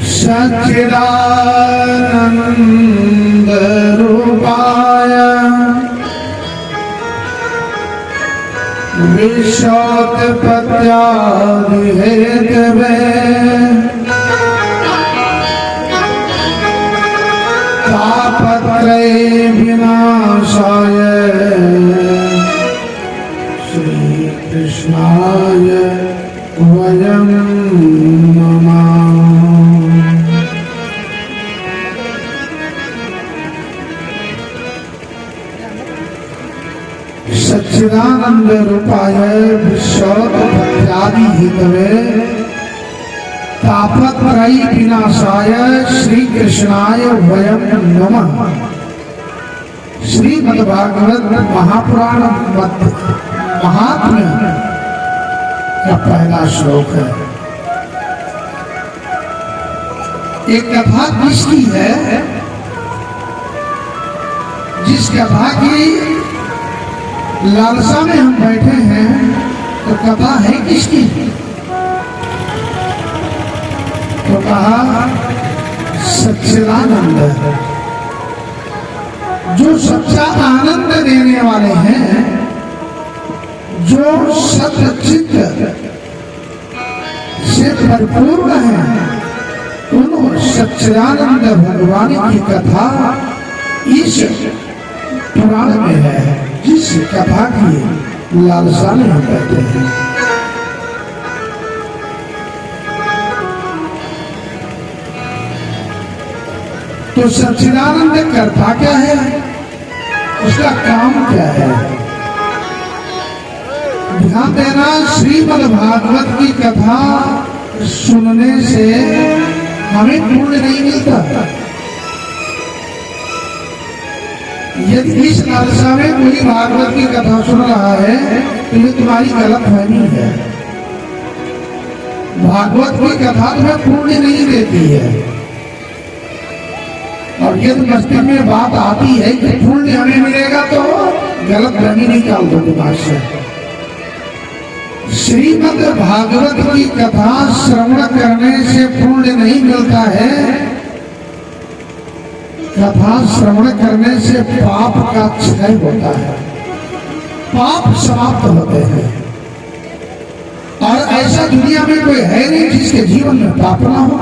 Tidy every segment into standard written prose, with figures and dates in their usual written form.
सच्चिदानंद रूपाय विश्वोत्पत्त्यादि Hathaway तापत्रय विनाशाय श्री कृष्णाय वयं नमः। सच्चिदानंद रूपाय विश्वोत्पत्त्यादि हेतवे तापत्रय विनाशाय श्री कृष्णाय वयं नमः। श्रीमद्भागवत महापुराण महात्म्य का पहला श्लोक है। एक कथा किसकी है? जिस कथा की लालसा में हम बैठे हैं, तो कथा है किसकी? तो कहा सच्चिदानंद, जो सच्चा आनंद देने वाले हैं, जो सच्चित से भरपूर हैं, उन सच्चिदानंद भगवान की कथा इस पुराण में है, जिस कथा की लालसा में हम कहते हैं। तो सच्चिदानंद करता क्या है? उसका काम क्या है? ध्यान देना, श्रीमद्भागवत की कथा सुनने से हमें पुण्य नहीं मिलता। यदि इस लालसा में कोई भागवत की कथा सुन रहा है, तो ये तुम्हारी गलतफहमी है। भागवत की कथा तुम्हें पुण्य नहीं देती है। और यदि मस्तिष्क में बात आती है कि पुण्य हमें मिलेगा, तो गलतफहमी निकाल दो दिमाग से। श्रीमद् भागवत की कथा श्रवण करने से पुण्य नहीं मिलता है। कथा श्रवण करने से पाप का क्षय होता है, पाप समाप्त होते हैं। और ऐसा दुनिया में कोई है नहीं जिसके जीवन में पाप ना हो।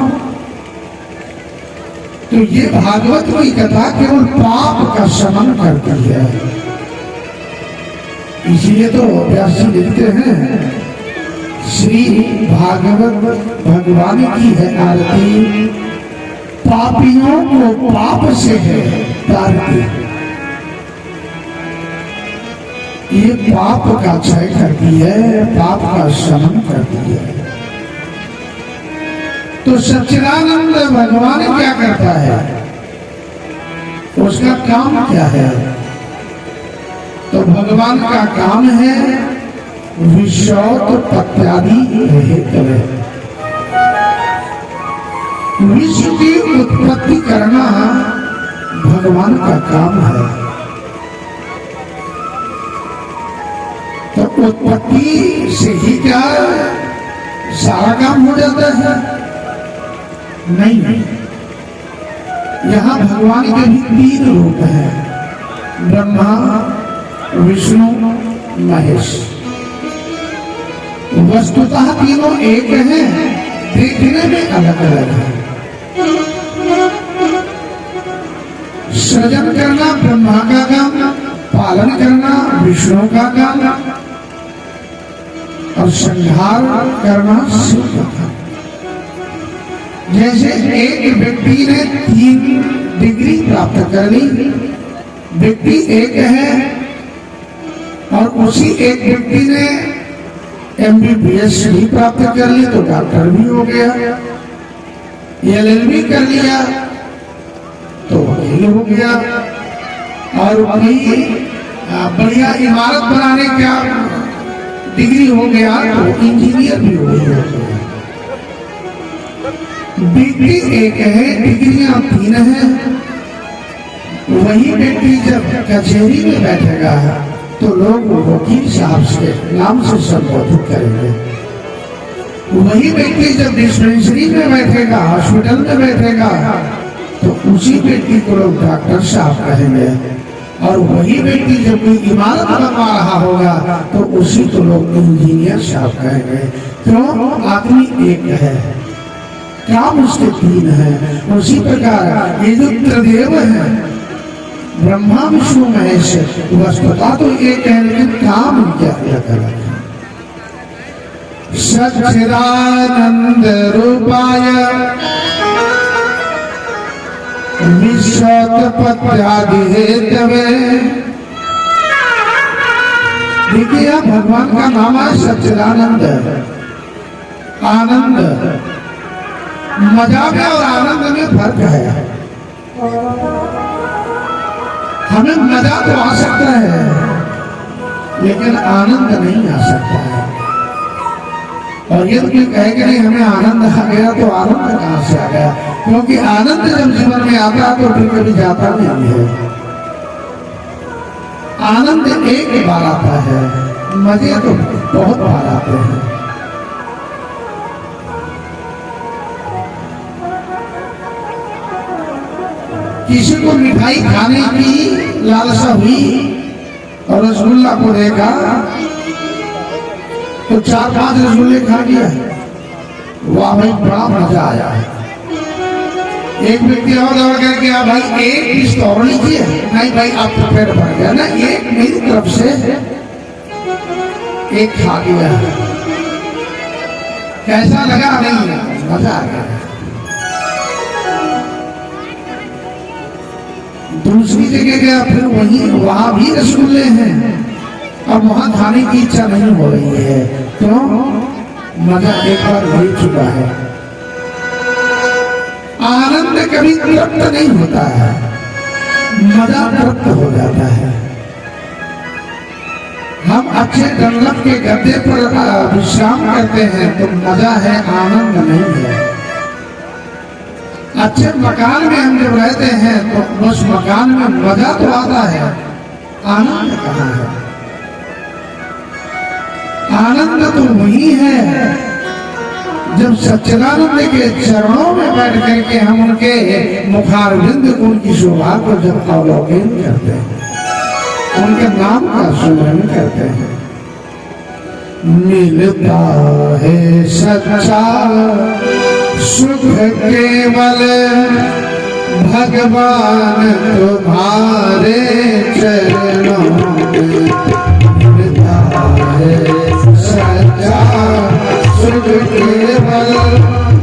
तो ये भागवत की कथा केवल पाप का शमन करती है। इसीलिए तो व्यास जी लिखते हैं, श्री भागवत भगवान की है आरती, पापियों को पाप से है तारती। ये पाप का क्षय करती है, पाप का शमन करती है। तो सच्चिदानंद भगवान क्या करता है? उसका काम क्या है? तो भगवान का काम है विश्वोत्पत्त्यादि हेतवे, विश्व की उत्पत्ति करना भगवान का काम है। तो उत्पत्ति से ही क्या सारा काम हो जाता है? नहीं, यहाँ भगवान के भी 3 रूप हैं, ब्रह्मा, विष्णु, महेश। वस्तुतः तीनों एक हैं, देखने में अलग अलग है। सृजन करना ब्रह्मा का काम, पालन करना विष्णु का काम, और संहार करना शिव का काम। जैसे एक व्यक्ति ने 3 डिग्री प्राप्त कर ली, व्यक्ति एक है, और उसी एक व्यक्ति ने MBBS भी प्राप्त कर ली तो डॉक्टर भी हो गया, LLB कर लिया तो वकील हो गया, और कोई बढ़िया इमारत बनाने का डिग्री हो गया तो इंजीनियर भी हो गया। डिग्री एक है, डिग्रियां 3 हैं। वही व्यक्ति जब कचहरी में बैठेगा तो लोग वकील साहब से नाम से संबोधित करेंगे। वही व्यक्ति जब डिस्पेंसरी में बैठेगा, हॉस्पिटल में बैठेगा, तो उसी व्यक्ति को लोग डॉक्टर साहब कहेंगे। और वही व्यक्ति जब कोई इमारत बनवा रहा होगा तो उसी को लोग इंजीनियर साहब कहेंगे। क्यों? आदमी एक है, काम उसके तीन है। उसी प्रकार ये जो त्रिदेव है, ब्रह्मा विष्णु महेश, वस्तुतः तो एक है, लेकिन काम क्या अलग अलग है। सच्चिदानंद रूपाय विश्वोत्पत्त्यादि हेतवे। देखिए भगवान का नाम है सच्चिदानंद, आनंद। मजा में और आनंद में फर्क है। हमें मजा तो आ सकता है लेकिन आनंद नहीं आ सकता है। और ये कोई कहे कि नहीं हमें आनंद आ गया, तो आनंद कहां से आ गया? क्योंकि आनंद जब जीवन में आता है तो फिर कभी जाता नहीं है। आनंद एक बार आता है, मजे तो बहुत बार आते हैं। किसी को मिठाई खाने की लालसा हुई और रसगुल्ला को देखा तो 4-5 रसगुल्ले खा लिया, वाह भाई बड़ा मजा आया। एक व्यक्ति और दौड़ करके आ भाई एक पीस तो और लीजिए, नहीं भाई आप तो पेट भर गया ना, एक मेरी तरफ से एक खा लिया। कैसा लगा? नहीं मजा आ गया। दूसरी जगह गया, फिर वहां भी रसगुल्ले हैं, अब वहां खाने की इच्छा नहीं हो रही है। क्यों? मजा एक बार मिल चुका है। आनंद कभी तृप्त नहीं होता है, मजा तृप्त हो जाता है। हम अच्छे डंलप के गद्दे पर विश्राम करते हैं तो मजा है, आनंद नहीं है। अच्छे मकान में हम जब रहते हैं तो उस मकान में मजा तो आता है, आनंद कहाँ है? आनंद तो वही है जब सच्चिदानंद के चरणों में बैठ करके हम उनके मुखारविंद को, उनकी शोभा को जब अवलोकन करते हैं, उनके नाम का स्मरण करते हैं, मिलता है सच्चा सुख केवल भगवान तुम्हारे चरणों में। मिलता है सच्चा सुख केवल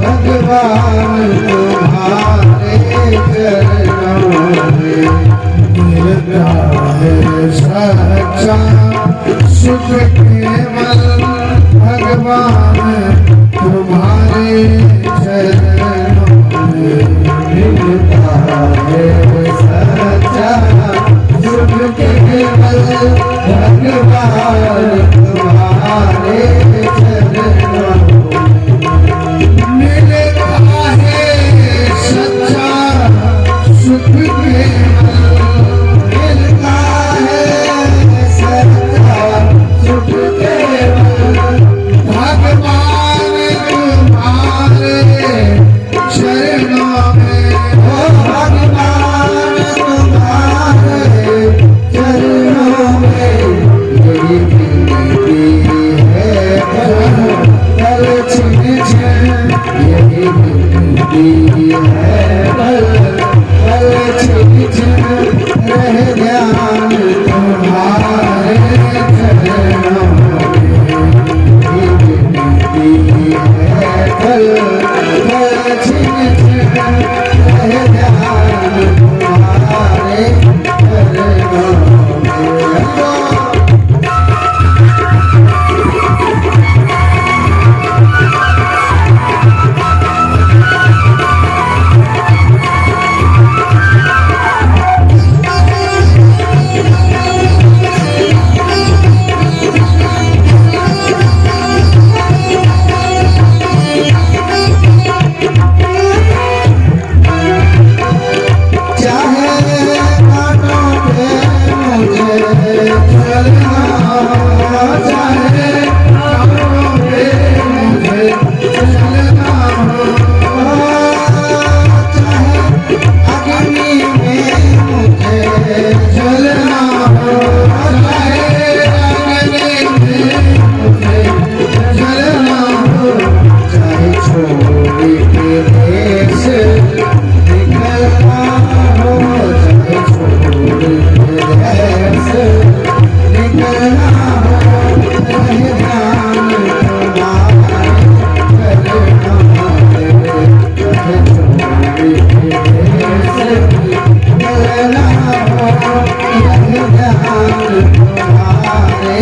भगवान तुम्हारे चरणों में। मिलता है सच्चा सुख केवल भगवान तुम्हारे चरणों में। मिलता है सच्चा सुख केवल भगवान तुम्हारे चरणों में। मिलता है सच्चा सुख केवल, मिलता है सच्चा सुख केवल भगवान तुम्हारे चरणों में। ओ भगवान तुम्हारे चरणों में। यही विनती है कल छिन छिन, यही विनती है कल छिन छिन रह ध्यान तुम्हारे चरणों में। यही विनती है कल छिन छिन रह ध्यान तुम्हारे चरणों में। देश निकलना हो चाहे छोड़ देश निकलना हो चाहे ध्यान तुम्हारे करना चाहे छोड़ देश निकलना हो चाहे ध्यान तुम्हारे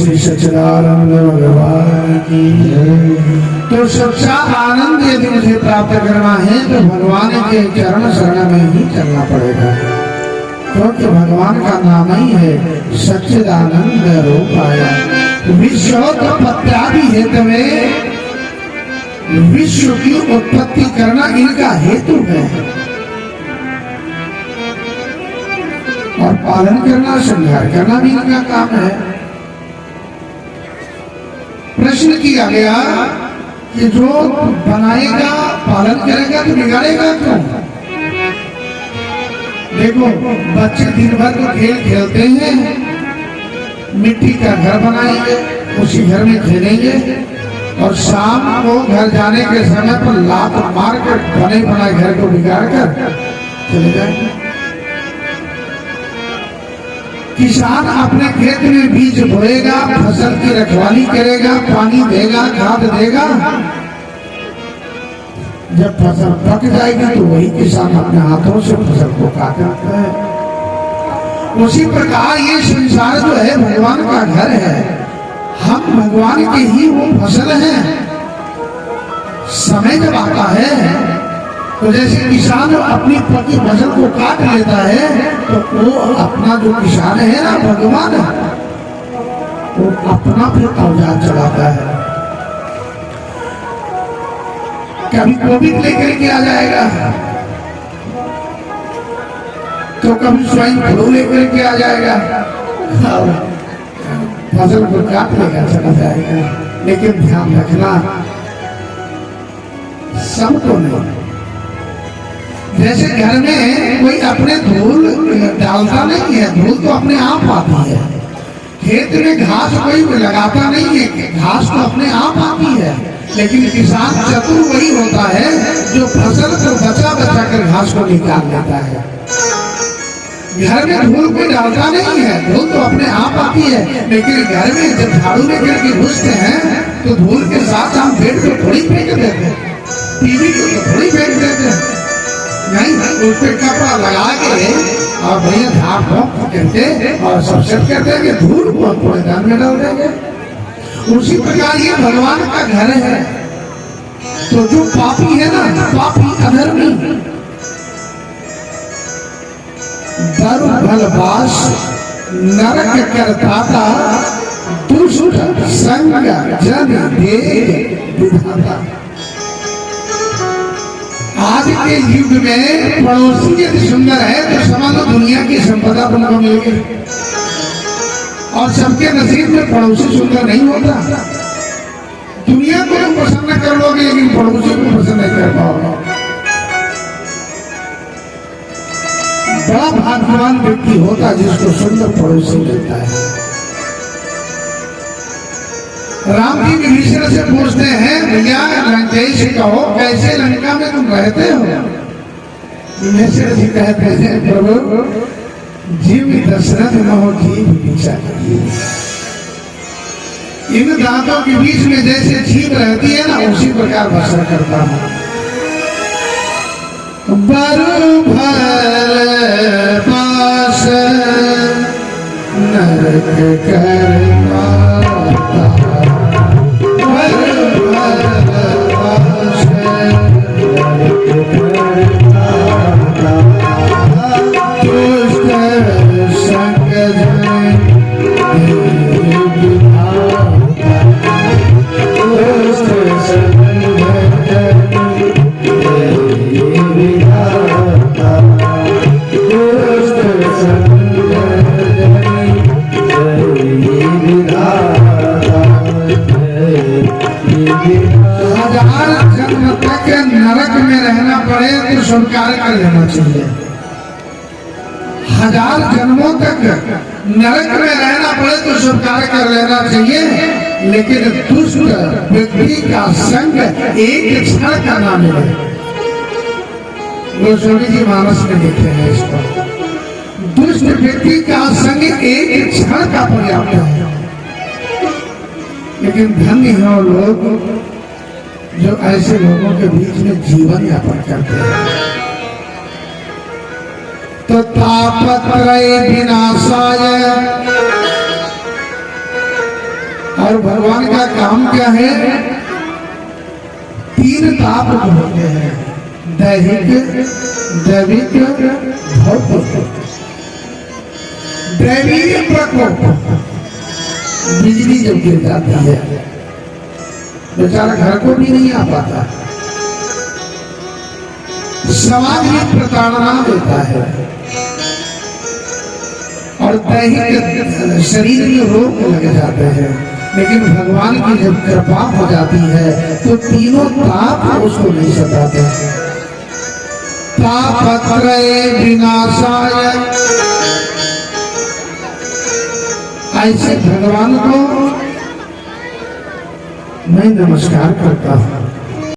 श्री सच्चिदानंद भगवान की तो सच्चा आनंद यदि मुझे प्राप्त करना है तो भगवान के चरण शरण में ही चलना पड़ेगा, क्योंकि भगवान का नाम ही है सच्चिदानंद रूपाय। विश्वोत्पत्त्यादि हेतवे, विश्व की उत्पत्ति करना इनका हेतु है और पालन करना श्रृंगार करना भी इनका काम है। प्रश्न किया गया कि जो बनाएगा पालन करेगा तो बिगाड़ेगा क्यों? देखो बच्चे दिन भर तो खेल खेलते हैं, मिट्टी का घर बनाएंगे, उसी घर में खेलेंगे और शाम को घर जाने के समय पर लात मार कर बने बनाए घर को बिगाड़ कर चले जाएंगे। किसान अपने खेत में बीज बोएगा, फसल की रखवाली करेगा, पानी देगा, खाद देगा। जब फसल पक जाएगी तो वही किसान अपने हाथों से फसल को काटता है। उसी प्रकार ये संसार जो है भगवान का घर है, हम भगवान के ही वो फसल हैं। समय जब आता है तो जैसे किसान अपनी पकी फसल को काट लेता है तो वो अपना जो किसान है ना भगवान, वो अपना फिर औजार चलाता है। कभी कोविड लेकर के आ जाएगा तो कभी स्वाइन फ्लू लेकर के आ जाएगा और फसल को काट लेकर चला जाएगा। लेकिन ध्यान रखना सबको नहीं। जैसे घर में कोई अपने धूल डालता नहीं है, धूल तो अपने आप आती है। खेत में घास कोई लगाता नहीं है, घास तो अपने आप आती है। लेकिन किसान चतुर वही होता है जो फसल को बचा बचा कर घास को निकाल लेता है। घर में धूल कोई डालता नहीं है, धूल तो अपने आप आती है। लेकिन घर में जब झाड़ू लेकर के घुसते हैं तो धूल के साथ हम बेड को थोड़ी फेंक देते हैं, टीवी को तो थोड़ी फेंक देते हैं, नहीं उस पर कपड़ा लगा के और भैया झाड़ फूंक करके और सब सेट कर देंगे, धूल को कूड़ेदान में डाल देंगे। उसी प्रकार ये भगवान का घर है। तो जो पापी है ना, पापी अधर्मी, दर भलवास नरक करता दुष्ट संग जन दे विधाता। आज के युग में पड़ोसी यदि सुंदर है तो समझ लो दुनिया की संपदा तुमको मिल गई। और सबके नसीब में पड़ोसी सुंदर नहीं होता। दुनिया को तुम पसंद कर लोगे लेकिन पड़ोसी को पसंद नहीं कर पाओगे। बड़ा भाग्यवान व्यक्ति होता जिसको सुंदर पड़ोसी मिलता है। राम जी विभीषण से पूछते हैं, भैया लंकेश कहो कैसे लंका में तुम रहते हो? विभीषण जी कहते हैं, प्रभु जीव दशरथ महो जीव पीछा करिए। इन दांतों के बीच में जैसे जीभ रहती है ना, उसी प्रकार बसर करता हूँ। बरु भर नरक करता नरक में रहना पड़े तो स्वीकार कर लेना चाहिए। 1000 जन्मों तक नरक में रहना पड़े तो स्वीकार कर लेना चाहिए, लेकिन दुष्ट व्यक्ति का संग एक क्षण का ना मिले। गोस्वामी जी मानस में लिखे हैं इसको, दुष्ट व्यक्ति का संग एक क्षण का पर्याप्त है। लेकिन धन्य है वो लोग जो ऐसे लोगों के बीच में जीवन यापन करते हैं। तो तापत्रय विनाशाय, और भगवान का काम क्या है? 3 ताप होते हैं, दैहिक, दैविक, भौतिक। दैवीय प्रकोप, बिजली जब गिर जाती है बेचारा घर को भी नहीं आ पाता, समाज में प्रताड़ना देता है, और दैहिक शरीर में रोग लग जाते हैं। लेकिन भगवान की जब कृपा हो जाती है तो तीनों ताप उसको नहीं सताते। तापत्रय विनाशाय, ऐसे भगवान को मैं नमस्कार करता हूँ।